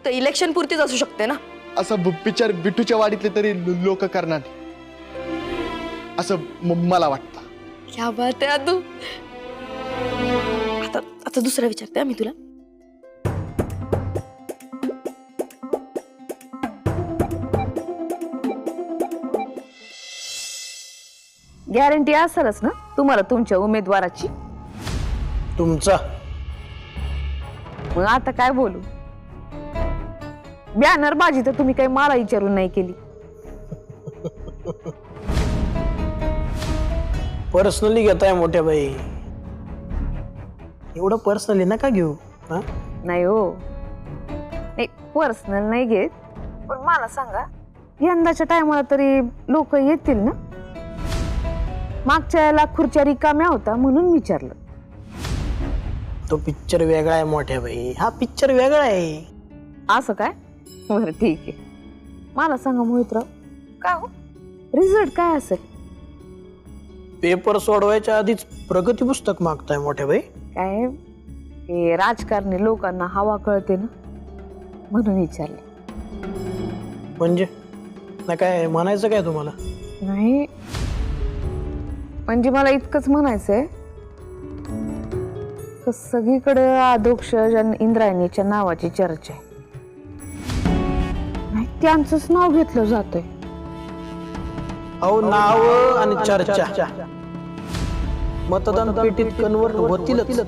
फक्त इलेक्शन पुरतीच असू शकते ना. असं पिक्चर बिट्टूच्या वाडीतले तरी लोक करणार असं मला वाटतं. क्या बात आहे तू. आता आता दुसरा विचारते मी तुला. गॅरंटी असेलच ना तुम्हाला तुमच्या उमेदवाराची? तुमचा मग आता काय बोलू? बॅनर बाजी तर तुम्ही काही मला विचारून नाही केली. पर्सनली घेताय मोठ्या बाई. एवढं पर्सनली नका घेऊ. हा नाही हो, नाही पर्सनल नाही घेत, पण मला सांगा यंदाच्या टायमाला तरी लोक येतील ना? मागच्या वेळेला खुर्च्या रिकाम्या होता म्हणून विचारलं. तो पिक्चर वेगळा आहे मोठ्या बाई, हा पिक्चर वेगळा आहे. असं काय? बरं ठीक आहे. मला सांगा मोहितराव, काय हो रिझल्ट काय असेल? पेपर सोडवायच्या आधीच प्रगती पुस्तक मागताय मोठ्या बाई. काय हे राजकारणी लोकांना हवा कळते ना म्हणून विचारलं. म्हणजे ना काय म्हणायचं काय तुम्हाला? नाही म्हणजे मला इतकंच म्हणायचंय, सगळीकडे अधोक्ष इंद्रायणीच्या नावाची चर्चा आहे. नाही त्यांचंच नाव घेतलं जातंय. अहो नाव आणि चर्चा मतदान पेटीत कन्वर्ट होतीलच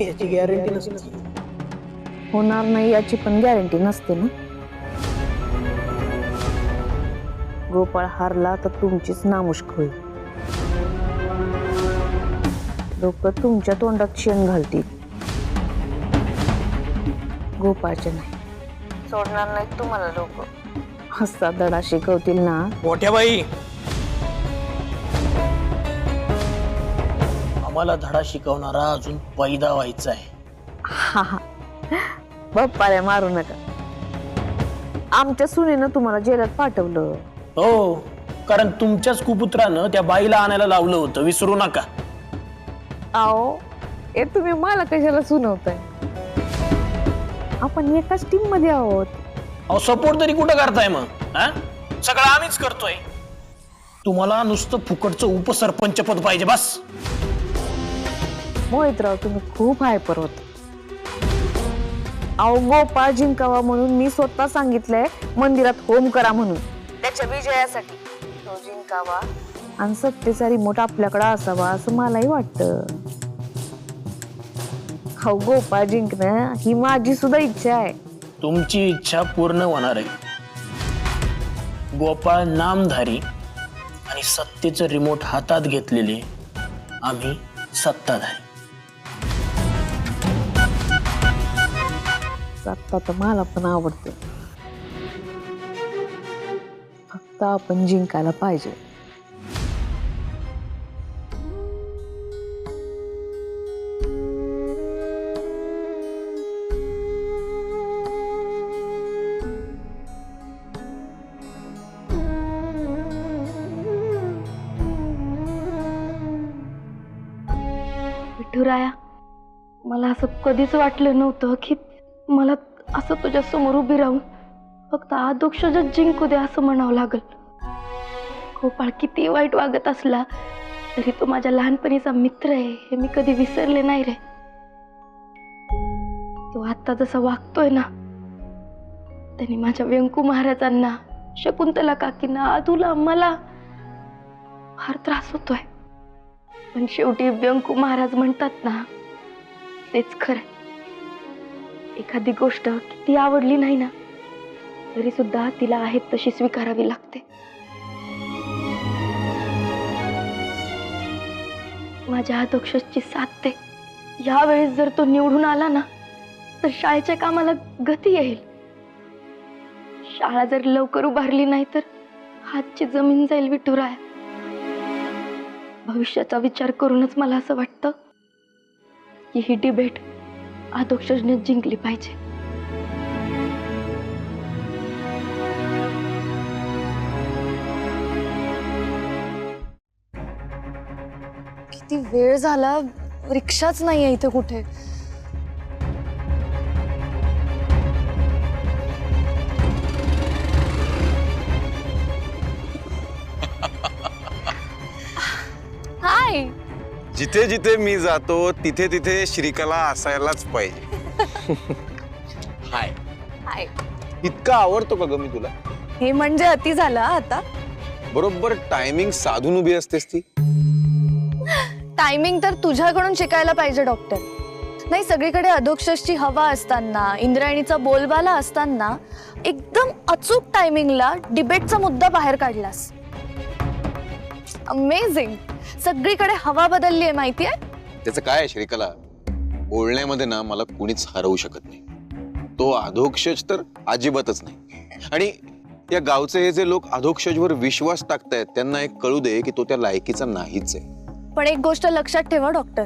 याची गॅरंटी नसते. होणार नाही याची पण गॅरंटी नसते ना. गोपाळ हारला तर तुमचीच नामुष्क होईल. लोक तुमच्या तोंडात शेण घालतील, गोपाळचे नाही. सोडणार नाही तुम्हाला लोक. हस्ता धडा शिकवतील ना मोठ्या बाई. आम्हाला धडा शिकवणारा अजून पैदा व्हायचा आहे. हा हा बाप्पाऱ्या मारू नका. आमच्या सुनेनं तुम्हाला जेलात पाठवलं. हो, कारण तुमच्याच कुपुत्रानं त्या बाईला आणायला लावलं होतं, विसरू नका. आओ हे तुम्ही मला कशाला सुनवताय? आपण एकाच टीम मध्ये आहोत. अहो सपोर्ट तरी कुठं करताय मग? हा सगळं आम्हीच करतोय. तुम्हाला नुसतं फुकटचं उपसरपंच पद पाहिजे बस. मोहितराव तुम्ही खूप हायपर होत. अहो गोपाळ जिंकावा म्हणून मी स्वतः सांगितलंय मंदिरात होम करा म्हणून, त्याच्या विजयासाठी. तो जिंकावा आणि सत्तेचा रिमोट आपल्याकडे असावा असं मलाही वाटतं. हो गोपाळ जिंकणं ही माझी सुद्धा इच्छा आहे. तुमची इच्छा पूर्ण होणार आहे. गोपाळ नामधारी आणि सत्तेचं रिमोट हातात घेतलेले आम्ही सत्ताधारी. सत्ता तर मला पण आवडते, फक्त आपण जिंकायला पाहिजे. विठुराया, मला असं कधीच वाटलं नव्हतं की मला असं तुझ्या समोर उभी राहून फक्त आदोक्षच जिंकू दे असं म्हणावं लागल. गोपाळ किती वाईट वागत असला तरी तो माझ्या लहानपणीचा मित्र आहे हे मी कधी विसरले नाही रे. तो आता जसा वागतोय ना त्यांनी माझ्या व्यंकू महाराजांना, शकुंतला काकींना, आदूला, मला फार त्रास होतोय. पण शेवटी व्यंकू महाराज म्हणतात ना तेच खरं. एखादी गोष्ट किती आवडली नाही ना तरी सुद्धा तिला आहे तशी स्वीकारावी लागते. माझ्या अधोक्षची साथ ते. यावेळेस जर तो निवडून आला ना तर शाळेच्या कामाला गती येईल. शाळा जर लवकर उभारली नाही तर हातची जमीन जाईल विठुराया. भविष्याचा विचार करूनच मला असं वाटतं की ही डिबेट अधोक्षजने जिंकली पाहिजे. किती वेळ झाला, रिक्षाच नाहीये इथे कुठे. जिथे जिथे मी जातो तिथे तिथे श्रीकला असायलाच पाहिजे. हाय. हाय. इतका आवडतो का ग मी तुला? हे म्हणजे अति झालं आता. बरोबर टायमिंग साधून उभी असतेस ती. टायमिंग तर तुझ्याकडून शिकायला पाहिजे डॉक्टर. नाही, सगळीकडे अधोक्षजची हवा असताना, इंद्रायणीचा बोलबाला असताना एकदम अचूक टायमिंगला डिबेटचा मुद्दा बाहेर काढलास. अमेझिंग. सगळीकडे हवा बदलली आहे माहितीये. त्याचं काय आहे श्रीकला, बोलण्यामध्ये ना मला कुणीच हरवू शकत नाही. तो अधोक्षज तर अजिबातच नाही. आणि या गावचे हे जे लोक अधोक्षजवर विश्वास टाकतायत त्यांना एक कळू दे की तो त्या लायकीचा नाहीच आहे. पण एक गोष्ट लक्षात ठेवा डॉक्टर,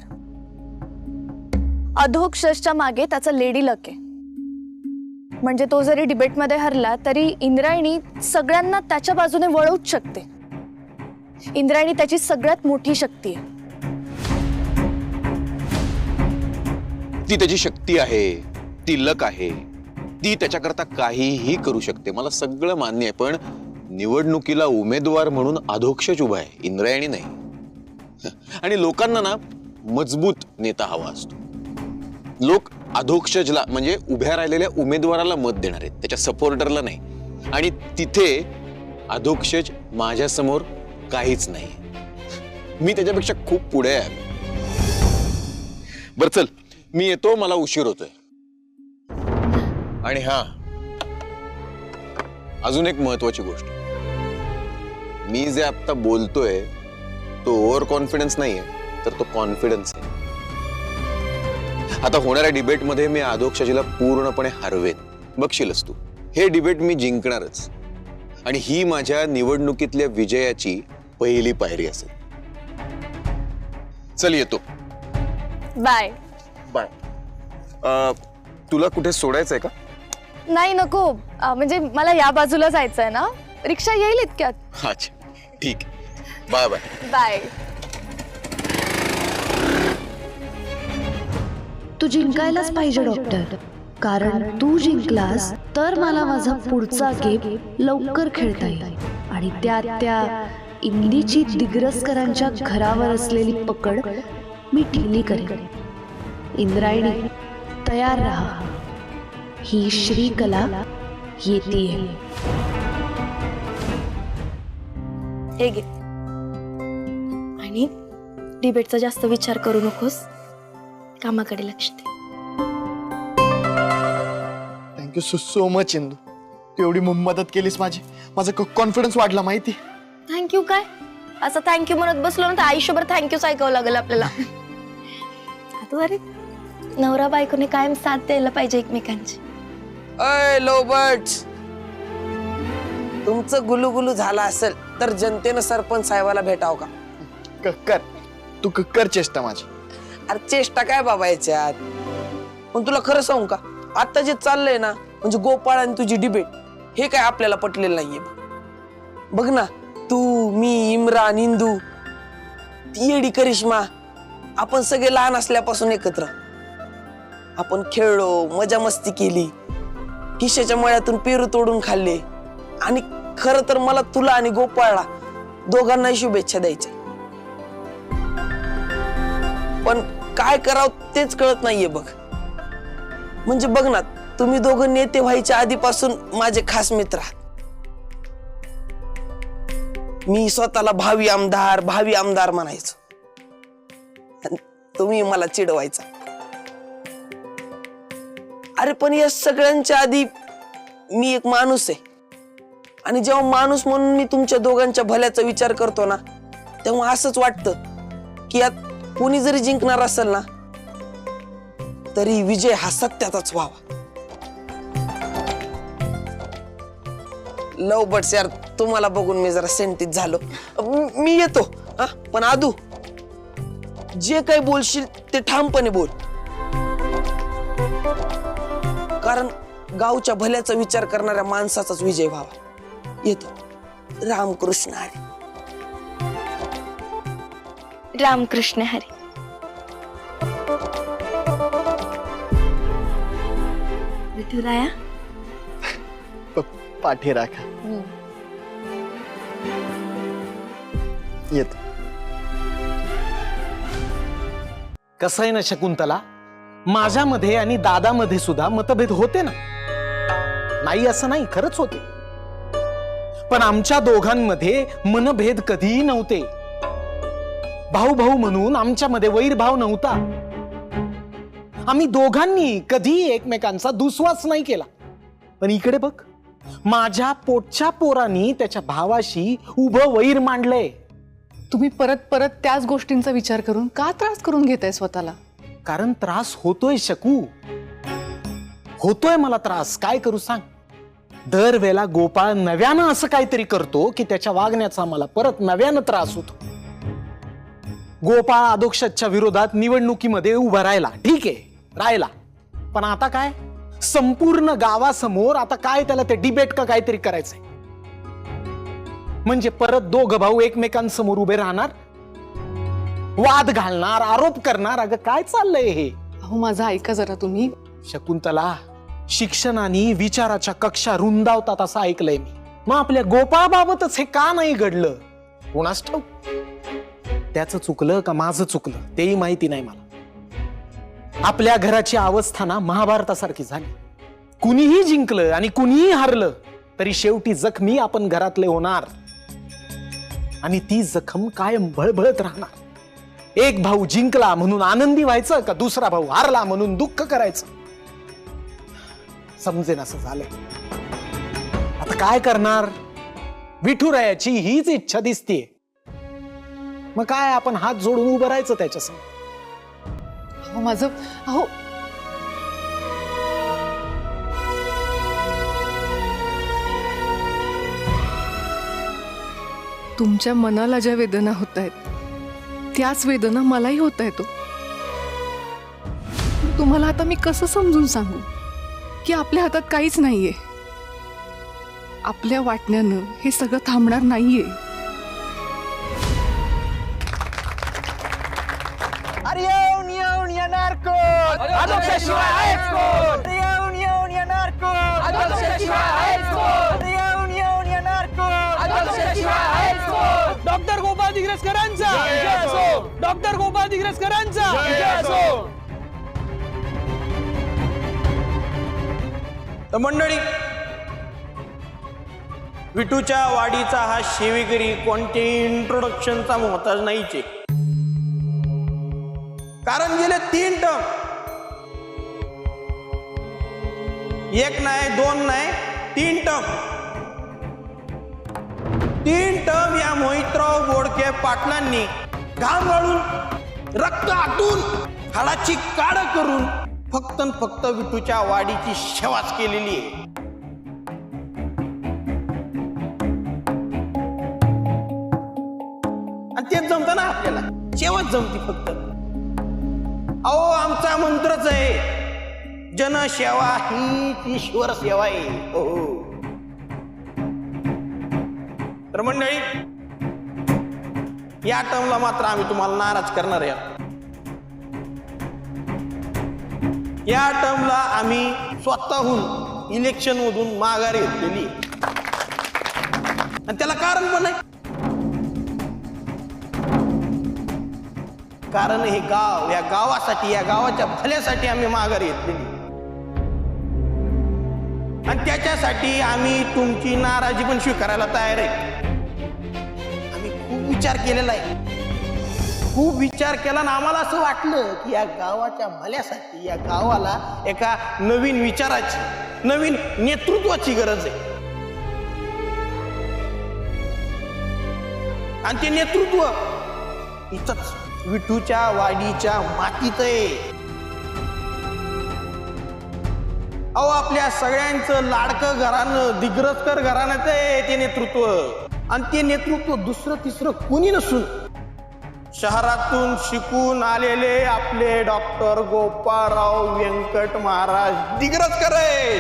अधोक्षजच्या मागे त्याचा लेडी लक आहे. म्हणजे तो जरी डिबेटमध्ये हरला तरी इंद्रायणी सगळ्यांना त्याच्या बाजूने वळवूच शकते. इंद्रायणी त्याची सगळ्यात मोठी शक्ती आहे. ती त्याची शक्ती आहे, ती लक आहे, ती त्याच्याकरता काहीही करू शकते. मला सगळं मान्य आहे, पण निवडणुकीला उमेदवार म्हणून अधोक्षज उभा आहे, इंद्रायणी नाही. आणि लोकांना ना मजबूत नेता हवा असतो. लोक अधोक्षजला म्हणजे उभ्या राहिलेल्या उमेदवाराला मत देणार आहेत, त्याच्या सपोर्टरला नाही. आणि तिथे अधोक्षज माझ्या समोर काहीच नाही. मी त्याच्यापेक्षा खूप पुढे आहे. बर चल, मी येतो, मला उशीर होतोय. आणि हा, अजून एक महत्वाची गोष्ट, मी जे आता बोलतोय तो ओव्हर कॉन्फिडन्स नाहीये, तर तो कॉन्फिडन्स आहे. आता होणाऱ्या डिबेटमध्ये मी अधोक्षजीला पूर्णपणे हरवेन, बघशीलच तू. हे डिबेट मी जिंकणारच. आणि ही माझ्या निवडणुकीतल्या विजयाची पहिली पायरी असेल. चल येतो. बाय. बाय. तुला कुठे सोडायचंय का? नाही नको, म्हणजे मला या बाजूला जायचंय ना, रिक्षा येईल इतक्यात. अच्छा ठीक, बाय बाय. बाय. तू जिंकायलाच पाहिजे डॉक्टर, कारण तू जिंकलास तर मला माझा पुढचा गेम लवकर खेळता येईल. आणि त्या इंदीची दिग्रसकरांच्या घरावर असलेली पकड मी ढिली करेन. इंद्रायणी तयार राहा, ही श्रीकला येतीये. हे घे. आणि डिबेटचा जास्त विचार करू नकोस, कामाकडे लक्ष दे. Thank you so much Indu. तू एवढी मदत केलीस माझी. माझा कॉन्फिडन्स वाढला माहिती. थँक्यू काय? असं थँक्यू म्हणत बसलो ना तर आयुष्यभर थँक्यूच ऐकावं लागेल आपल्याला. आता अरे, नवरा बायकोने कायम साथ द्यायला पाहिजे एकमेकांची. अय लोबर्ट्स, तुमचं गुलुगुलू झाला असेल तर जनतेनं सरपंच साहेबाला भेटाव का? कर तू कर चेष्टा माझी. अरे चेष्टा काय बाबा याच्यात. पण तुला खरं सांगू का, आता जे चाललंय ना, म्हणजे गोपाळ आणि तुझी डिबेट, हे काय आपल्याला पटलेलं नाहीये. बघ ना, तू, मी, इम्रान, इंदू, ती येडी करिश्मा, आपण सगळे लहान असल्यापासून एकत्र. आपण खेळलो, मजा मस्ती केली, खिशाच्या मळ्यातून पेरू तोडून खाल्ले. आणि खरं तर मला तुला आणि गोपाळला दोघांनाही शुभेच्छा द्यायच्या. पण काय करावं तेच कळत नाहीये बघ. म्हणजे बघ ना, तुम्ही दोघं नेते व्हायच्या आधीपासून माझे खास मित्र आहात. मी स्वतःला भावी आमदार म्हणायचो, तुम्ही मला चिडवायचा. अरे पण या सगळ्यांच्या आधी मी एक माणूस आहे. आणि जेव्हा माणूस म्हणून मी तुमच्या दोघांच्या भल्याचा विचार करतो ना, तेव्हा असंच वाटतं की यात कोणी जरी जिंकणार असेल ना, तरी विजय हा सत्याचाच व्हावा. लव बट्स यार, तुम्हाला बघून मी जरा सेंटीत झालो. मी येतो हा. पण आदू, जे काही बोलशील ते ठामपणे बोल, कारण गावच्या भल्याचा विचार करणाऱ्या माणसाचाच विजय व्हावा. येतो. रामकृष्ण हरी. रामकृष्ण हरी. विठुराया, पाठी राखा. येतो. कसं आहे ना शकुंतला, माझ्यामध्ये आणि दादामध्ये सुद्धा मतभेद होते ना, नाही असं नाही, खरंच होते. पण आमच्या दोघांमध्ये मनभेद कधीही नव्हते. भाऊ भाऊ म्हणून आमच्यामध्ये वैरभाव नव्हता. आम्ही दोघांनी कधी एकमेकांचा दुस्वास नाही केला. पण इकडे बघ, माझ्या पोटच्या पोरांनी त्याच्या भावाशी उभं वैर मांडलंय. तुम्ही परत परत त्याच गोष्टींचा विचार करून का त्रास करून घेताय स्वतःला? कारण त्रास होतोय शकू, होतोय मला त्रास. काय करू सांग? दरवेळेला गोपाळ नव्यानं असं काहीतरी करतो की त्याच्या वागण्याचा मला परत नव्यानं त्रास होतो. गोपाळ अधोक्षजच्या विरोधात निवडणुकीमध्ये उभा राहिला, ठीक आहे, राहिला. पण आता काय, संपूर्ण गावासमोर आता काय त्याला ते डिबेट का काहीतरी करायचंय. म्हणजे परत दोघं भाऊ एकमेकांसमोर उभे राहणार, वाद घालणार, आरोप करणार. अगं काय चाललंय हे? अहो माझं ऐका जरा तुम्ही. शकुंतला, शिक्षणाने विचाराच्या कक्षा रुंदावतात असं ऐकलंय मी. मग आपल्या गोपाळबाबतच हे का नाही घडलं कोणास ठाऊक. त्याचं चुकलं का माझं चुकलं तेही माहिती नाही मला. आपल्या घराची अवस्था ना महाभारतासारखी झाली. कुणीही जिंकलं आणि कुणीही हारलं तरी शेवटी जखमी आपण घरातले होणार, आणि ती जखम कायम भळभळत राहणार. एक भाऊ जिंकला म्हणून आनंदी व्हायचं का दुसरा भाऊ हारला म्हणून दुःख करायचं? समजेन असं झालंय. आता काय करणार? विठुरायाची हीच इच्छा दिसतीये. मग काय, आपण हात जोडून उभं राहायचं त्याच्यासमोर. अहो माझं, अहो तुमच्या मनाला ज्या वेदना होत आहेत त्याच वेदना मलाही होत आहेत. तुम्हाला आता मी कसं समजून सांगू की आपल्या हातात काहीच नाहीये. आपल्या वाटण्यानं हे सगळं थांबणार नाहीये. अरे येऊन येऊन येणार कोण? अधोक्षजशिवाय आहेच कोण? अरे येऊन येऊन येणार कोण? अधोक्षजशिवाय आहेच कोण? अरे येऊन येऊन येणार कोण? अधोक्षजशिवाय आहेच कोण? डॉक्टर गोपाळ दिग्रसकरांचा विजय असो. डॉक्टर गोपाळ दिग्रसकरांचा विजय असो. तर मंडळी, विठूच्या वाडीचा हा सेवेकरी कोणत्याही इंट्रोडक्शनचा मोहताज नाहीचे. कारण गेले 3 टर्म, एक नाही, 2 नाही, 3 टर्म या मोहितराव बोडके पाटलांनी घाम गाळून, रक्त आटून, हाडाची काढ करून फक्त न फक्त विठूच्या वाडीची सेवाच केलेली आहे. आणि तेच जमत ना आपल्याला, सेवाच जमती फक्त. अहो आमचा मंत्रच आहे, जनसेवा ही ईश्वर सेवा आहे. हो. तर मंडळी, या टर्मला मात्र आम्ही तुम्हाला नाराज करणार आहे. या टर्मला आम्ही स्वतःहून इलेक्शन मधून माघार घेतलेली, आणि त्याला कारण पण आहे. कारण हे गाव, या गावासाठी, या गावाच्या भल्यासाठी आम्ही माघार घेतलेली, आणि त्याच्यासाठी आम्ही तुमची नाराजी पण स्वीकारायला तयार आहे. आम्ही खूप विचार केलेला आहे, खूप विचार केला, आणि आम्हाला असं वाटलं की या गावाच्या भल्यासाठी, या गावाला एका नवीन विचाराची, नवीन नेतृत्वाची गरज आहे. आणि ते नेतृत्व इथंच विठूच्या वाडीच्या मातीत आहे. अहो आपल्या सगळ्यांचं लाडकं घराणं, दिग्रसकर घराण्यात आहे ते नेतृत्व. आणि ते नेतृत्व दुसरं तिसरं कोणी नसून शहरातून शिकून आलेले आपले डॉक्टर गोपाळराव व्यंकट महाराज दिग्रसकर आहे.